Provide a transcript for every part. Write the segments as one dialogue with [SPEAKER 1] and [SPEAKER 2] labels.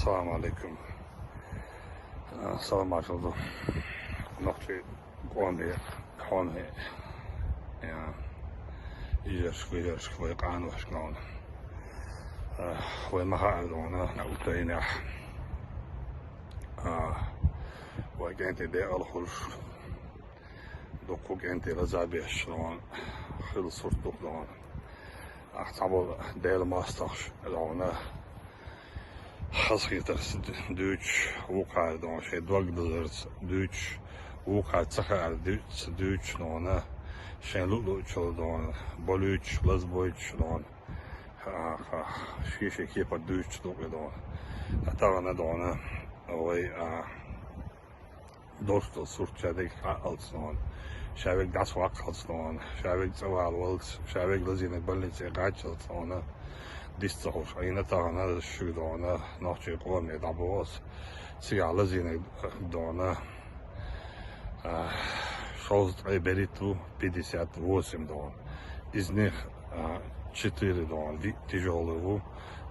[SPEAKER 1] Assalamu alaikum. Salam alaikum. Nokti قواني قواني يعني يجرش ويقعن وشكلون وما هادونا نقطين وكانت دي الخلف دقوق انت لزابي شلون خل صرت دقلون احتمل ديل ماستخش دونا خاصية دوتش وقع دون شيء دوق دزرت دوتش وقع تسخر دوتش دونا شين لولو تشل دون بولوتش لزبوتش دون شيء كيف دوتش دوق دون أتانا دونا وي دوست صورت شادك عقلت دون شابك داس وقت دون شابك زوال ولت شابك لزينك بلنت قاعدت دون ديستوش أين تانا الشو دونا نحكي قومي دعبوس سيع لزينك دونا شوز عبريتو 58 دون из них 4 дон тяжелого,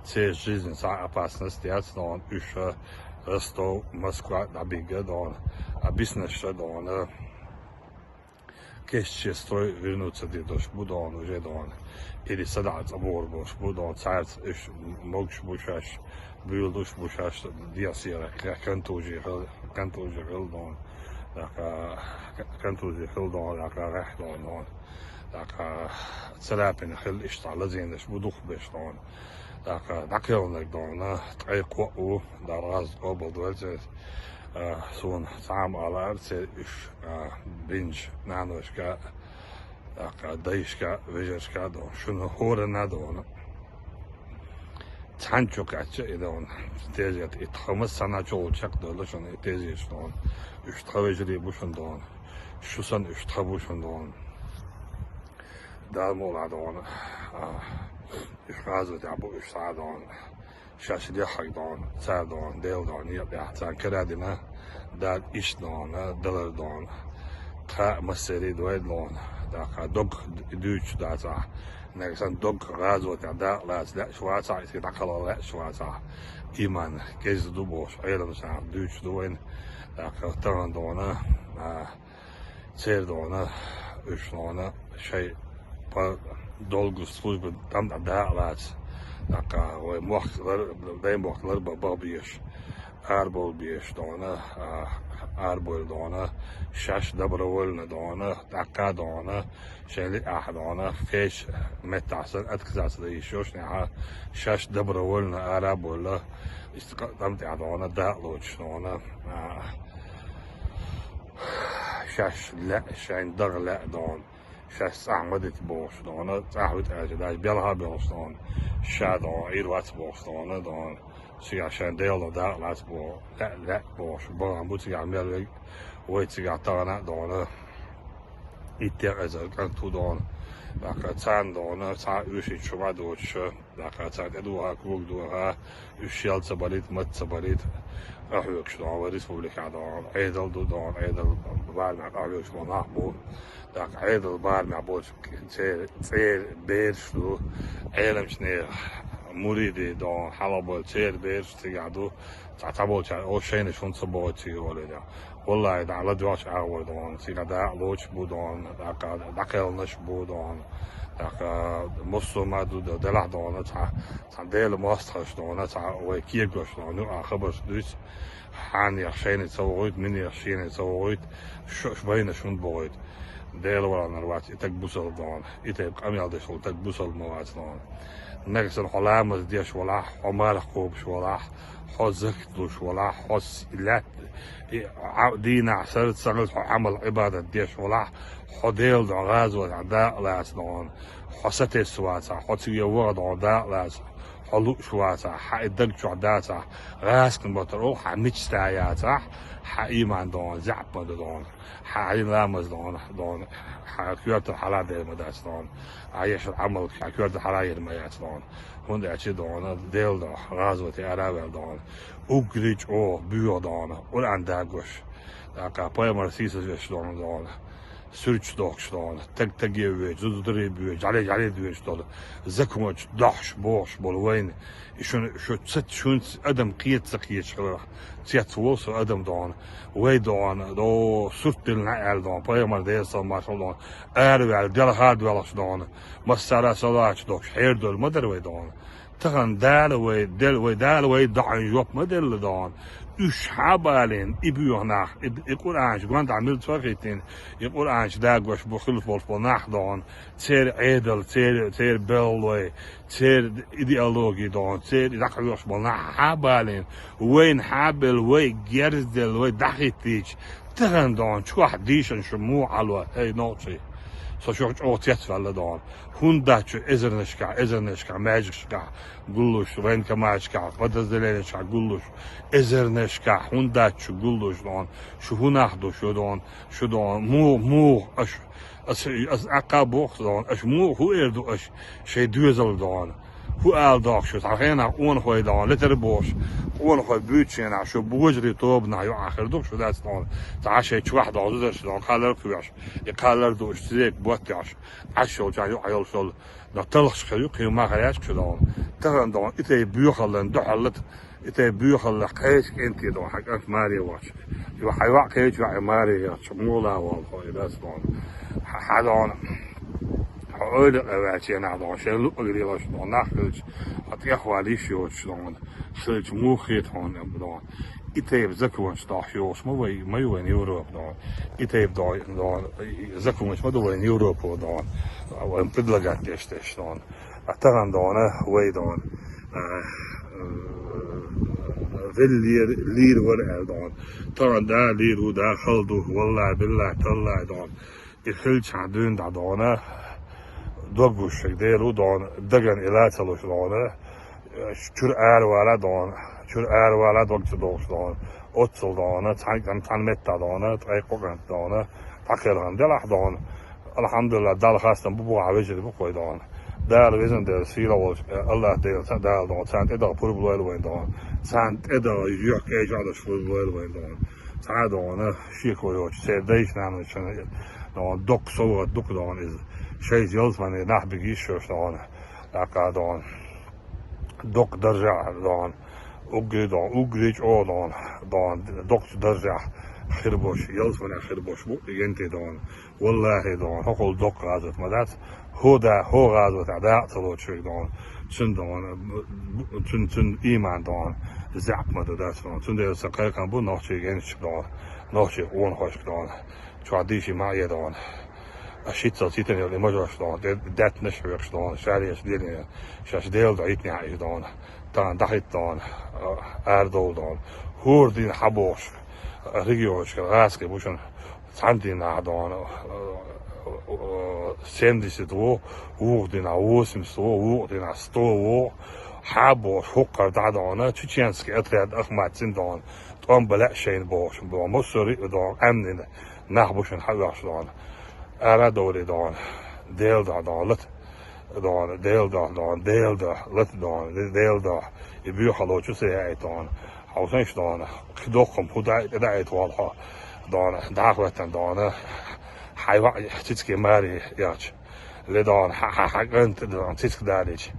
[SPEAKER 1] це жизнь за опасность, дон еще Ростов, Москва, Набига, дон, объяснил, что дон, кешче строй вернуться дедуш, будон уже дон, или садать оборбуш, будон царц, могш бушаш, бюлдуш бушаш, диасира, кантужи гыл дон, кантужи гыл дон, рах дон, تسلابين خل اشتعل زينش بدوخ بشتون داكيونك دونا تقيقو دراز قبل دولت سون تعام على ارتي اش بنج نانوشكا دايشكا ويجرشكا دون شنو هورنا دون تانچوك اتشا دون تيزيت اتخمس سنة جولشك دولا شنو تيزيش دون اشتخوجري بوشن دون شوسن اشتخبوشن دون دار مولا دون إشغاز وتعبو إشتاع دون شاش ديحك دون سار دون ديل دون يبيع تان كرادنا دار إش دون دلر دون قا مسيري دويد دون داك دوغ دوش داتا نكسان دوغ غاز وتعدا لاز لا شواتع يتقل لا شواتع إيمان كيز دوبوش عيلم سان دوش دوين داك تران دون سير دون إش دون شيء dolgu službu tam da dāvāts, tā kā, vai mohtlar baba bieš, ārbol bieš dona, ārbol dona, šaš dabrovoljna dona, tā kā dona, šeli dona, feš metāsan, atkazāts da išoš, neha, šaš dabrovoljna ārbol, tam tā dona dāloč dona, šaš le, šain dar le dona, شاش عمدت بوش دون تعهد أجداش بيلها بوش دون شادون إيروات بوش دون دون شيء عشان ديالو دا لات بو لا بوش بان بوتي عمل ويتي عطانا دون إتيازر كنتو دون لكن تان دون تا وشي شما دوش لكن تان إدوها كوك دوها وشيال تباليت مت تباليت أحوك دون وريسبوبليكا دون عيدل دون عيدل بعد أحوك شما نحبو داك عيدل بعد معبود تير بيرشلو عيلم شنير مريدي دون حلبو تير بيرش تيجادو تعتبر أو شيء شون صبوا تيجوا لده والله إذا على دواش أول دون تيجادا لوش بودون داكل نش بودون داك مسلم دو دلع دون تا ديل ماسترش دون تا وكيجوش دون آخر دوس حان يخشين يتصوريد من يخشين يتصوريد شو بين شون بويد ديل ولا نروات إتك بوصل دون إتك أميال ديش إتك بوصل موات دون نكسر حلامز ديش ولا حمار خوبش ولا حزك دوش ولا حس لا دينا عسرت سرت عمل عبادة ديش ولا حديل دون غاز وعداء لاس دون حسته سواتا حتى يورد عداء لاس حلو شواتا حيدق شعداتا غاسكن بطرو حمجتاياتا حإيمان دون زعب دون حعين لامز دون حكيرت الحلا دير مداس دون عايش العمل حكيرت الحلا يرميات دون هون دعشي دون ديل دون غازوتي أراويل دون أوغريج أو بيو دون والأنداغوش داكا بايمر سيسوش دون sürç dokş don tek yewe zuzdri büye jale düş dolu zakuç dahş boş bol weyn şu tsit şun adam qiyet şılı tiyat wolsa adam don way don do surtil na el don payamar de so maşallah er vel del hard vel don masara salaç dokş her dol madar way don تغن دال وي ضعن جوب مدل دون üç habalin ibiyor nah يقول عنش قاند عملت فقيتين يقول عنش داغوش بخلف بالفناح دون تير عدل تير بلوي تير ايديولوجي دون تير داخلوش بالناح حبالين وين حابل وي جرزل وي دخيتيش تغن دون شو واحد ديشن شموع على هي نوتي så sjokk åt alla dagen. Hundachu ezerneshka, magiska, gullush, renka magiska, podazdeleneshka, gullush, ezerneshka, hundachu, gullush don, shuhunahdo shudon, mu, as akaboch don, as mu, hu erdu as, shay duezel don. Hoe aldag shut agena ongoy dan letter bos ongoy buutje na sho bojri tob na yo akhir dog sho dat dan ta shay chwax dazder dan qalar kuyash iqalar do istirek botash asho ja yo ayol shol da talx khayu qima ghayash dan tagan dan ite buukhalen dohalat ite buukhal qays inti do hak mari wash yo haywa qays wa mari ya shmula wal khoy dat dan hadan أول أوقات أنا عضو شيء لو أقدر يلاش دون نخرج أتيا خوالي شيوش دون خرج مو خيط هون دون إتيب زكوانش داخيوش ما يوين يوروب دون إتيب دون زكوانش ما دوين يوروب دون أو إمبدلجات يشتش دون أتغن دون وي دون لير ورقة دون طبعا دا لير ودا خلدو والله بالله تالله دون الخلج عدون دا دونه دوغوش ديرو دون دغن إلاتلوش دونه شور ولا دوغت دوغش دون أتصل دونه تنمت دونه تقيقوغن دونه تقيلغن دلح دون الحمد لله دال خاصن ببو عوجل بقوي دون دال ويزن دل سيلا وش الله دال دون سانت إدا بور بلويل وين دون سانت إدا يوك إيجادش بور بلويل وين دون سانت دونه شيكو يوش سيديش نعمل شنو دون دوك صور دوك دون إز شيء جلس من نحبي شوش دون لقى دون دوك درجة دون أجريج أو دون دوك درجة خربوش جلس من خربوش بو ينتي دون والله دون هقول دوك غازت مدات هو غازت عداء طلوت شوي دون تن إيمان دون زعق مدات دون تن ده سقي كان بو نوشي جنش دون نوشي اون خوش دون شو عديشي معي دون أشيت صوتيتن اللي مجرش دون دات نشرش دون شاريش ديني شاش ديل دعيتني عايش دون تان دحيت دون أردول دون هور دين حبوش ريجيوش غاسكي بوشن ساندين دون سندس دو وودين أوسم سو وودين ستو حبوش حقر دعونا تشينسكي أتريد أخمات دون تقوم بلا شيء بوش بمصري دون أمن نحبوشن حواش دون أنا دوري دون ديل دون لت دون ديل دون لت دون ديل دون يبيو خلو شو سيء دون حوسنش دون خدوقهم خدا دعيت والها دون دعوة دون حيوان تسكي ماري ياش لدون حقنت دون تسك داريش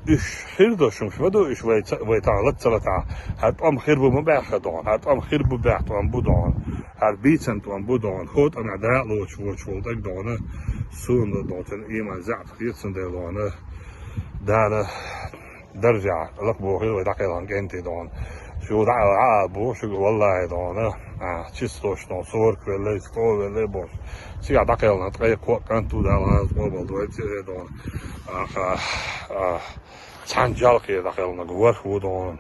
[SPEAKER 1] إيش خير دوشم شو بدو إيش ويتعلق سلطة هاد خير بمباح دون هاد خير بمباح دون بدون هاد بيتن دون بدون خود أنا داء لوش دك دون سون دون إيمان زعف خيرسن دون دانا درجة لقبو خير ويدقيلان جنتي دون شو دعا بو شو والله دون تشيستوش دون صور كويلي ستو ويلي بوش سيا دقيلان تقيق كنتو دالاز موبل دويتي دون 찬jalki daqelna gwar hudon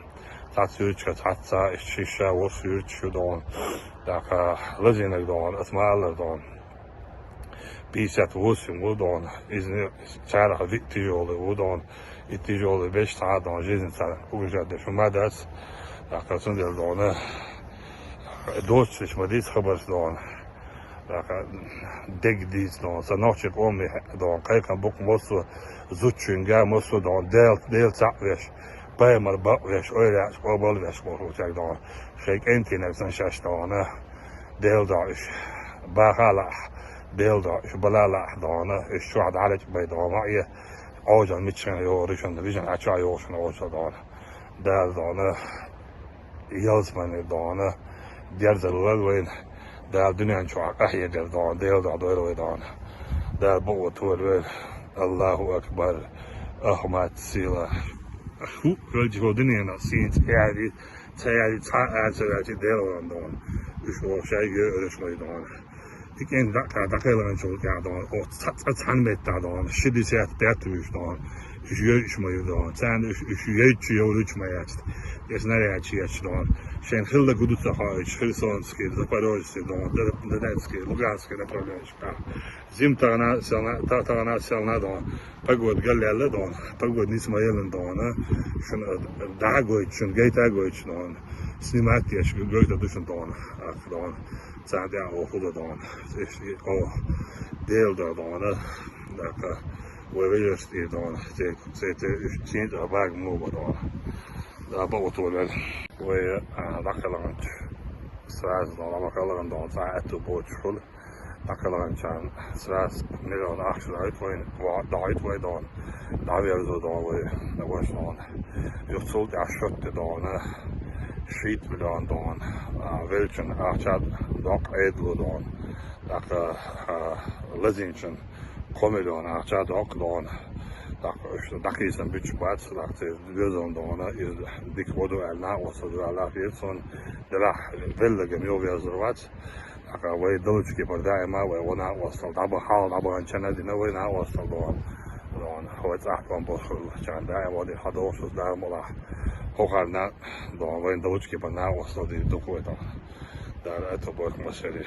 [SPEAKER 1] tatsuch tatsa shisha wasuch hudon daqa lazina don asmaal don bisat wusim hudon izni çara vitiyolu hudon itijolu 5 saat don jezin sara ujade shumadas daqa sundel don dost madis khabar don daqa degdis don sanochik omi don qaykan buk mosu زوجينجا مصر دون ديل تعويش بايمر باويش اويلاش قبل ويش مروتك دون شيك انتي نفسن شاش دون ديل داش باخالا Değil da şu balala dağını şu adalet beydağına ağacan miçen yoğuruşunda vision açığa yoğuruşunda olsa dağını. Değil dağını yazmanı dağını derzeler ve değil dünyanın çoğu ahye der dağını değil da doyru dağını. Değil bu otur ve Allahu Ekber Ahmet Sila. Şu ölçü dünyanın siyit yani teyari ta değil olan dağını. Üç o şey görüşmeyi dağını. Igen dakikaların çok ya dağını. O tanımet dağını. Şimdi seyat dertmiş dağını. Görüşmeyi dağını. Sen görüşmeyi jest nerejacz dağını. Sen hılda guduca hajć, Chersonskie, Zaporożskie dağını. Donetskie, Luganskie naprawdę. Zim tağına selna dağını. Pagod gallerle dağını. Pagod nismayelin dağını. Şun daha goyç, şun geyta goyç dağını. Snimat yaş gözde düşün dağını. Dağını. Sen de okulu dağını. O değil dağını. Dakika. Ve verirsin dağını. Zeyte üçüncü bag muğba dağını. Daha bu oturlar. Ve dakikaların sırası dağını. Bakalım dağını. Saati boğuşul. Dakikaların çağın sırası. Milyon akşılar etmeyin. Daha etmeyin dağını. Daha veririz o dağını. Ve boş dağını. Yurtsuldu aşırttı dağını. Skit med dagen, velchen archad dok edlo dagen, dak lezinchen komedon archad dok dagen, dak is een beetje kwart, dak de wilden dagen is dik wodo elna was er al afierson, de la velde gemio weer zo wat, dak we dolchke per daima we wona was al dabo hal dabo en chana di no we na was al dagen, dan het acht van boschel, chan daar wat die hados daar mola. Hogar na do vojn dovučke pa na ostali dokumentom. Da eto bojh maseli.